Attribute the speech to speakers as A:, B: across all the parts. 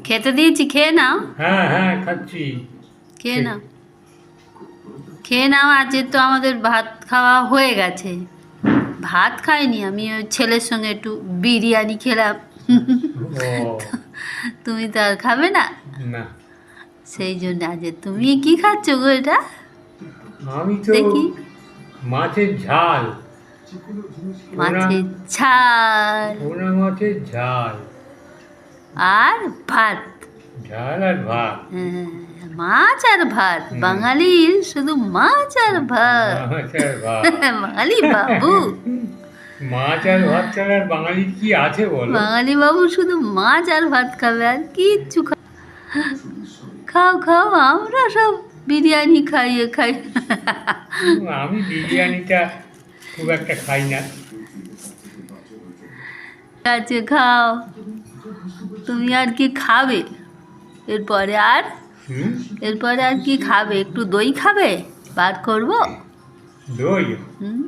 A: খেতে দিয়েছি, খেয়ে নাও।
B: হ্যাঁ হ্যাঁ খাচ্ছি।
A: খেয়ে নাও, খেয়ে নাও। আজকে তো আমাদের ভাত খাওয়া হয়ে গেছে। ভাত খাইনি আমি, ওই ছেলের সঙ্গে একটু বিরিয়ানি খেলাম।
B: ও
A: তুমি তো আর খাবে না,
B: না,
A: সেই জন্য আজকে তুমি কি খাচ্ছ গো এটা?
B: আমি তো
A: দেখি।
B: মাছের ঝাল। পোনা,
A: মাছের ঝাল
B: পোনা মাছের ঝাল।
A: আর ভাত।
B: ঝাল আর ভাত।
A: হ্যাঁ, মাছ আর ভাত।
B: হুম।
A: বাঙালির শুধু মাছ আর ভাত।
B: মাছ আর ভাত।
A: বাঙালি বাবু,
B: মাছ আর ভাত ছাড়া আর বাঙালির কি আছে বলো?
A: বাঙালি বাবু শুধু মাছ আর ভাত খাবে, আর কিচ্ছু খাও খাও। আমরা সব বিরিয়ানি খাইয়ে খাই।
B: আমি বিরিয়ানিটা খুব একটা খাই না।
A: আছে, খাও। তুমি আর কি খাবে এরপরে? আর
B: হুম।
A: এরপরে আর কি খাবে? একটু দই খাবে? বার করবো।
B: দই?
A: হুম।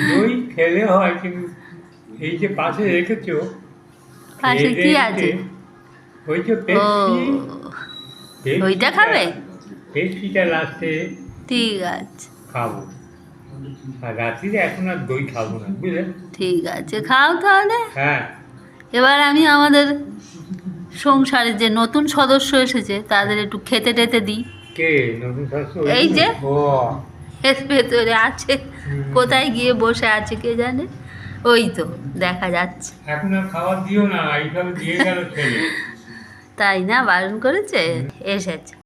B: দই খেলে হয়, কিন্তু এই যে পাশে রেখেছো,
A: পাশে
B: খেয়ে
A: কি
B: দিয়ে
A: আছে?
B: ওই যে
A: ও,
B: পেপসি,
A: ওইটা খাবে?
B: পেপসিটা লাস্টে
A: ঠিক আছে,
B: খাবো। আর রাত্রিরে এখন আর দই খাবো না, বুঝলে?
A: ঠিক আছে, খাও তাহলে।
B: হ্যাঁ।
A: এবার আমি আমাদের সংসারে যে নতুন সদস্য এসেছে তাদের একটু খেতে টেতে দিই।
B: কে নতুন শাশু?
A: এই যে
B: ও।
A: এর ভেতরে আছে, কোথায় গিয়ে বসে আছে কে জানে। ওই তো দেখা যাচ্ছে।
B: এখন আর খাবার দিও না, এইভাবে দিয়ে গেল ছেলে।
A: তাই না? বারণ করেছে?
B: হুম।
A: এসেছে।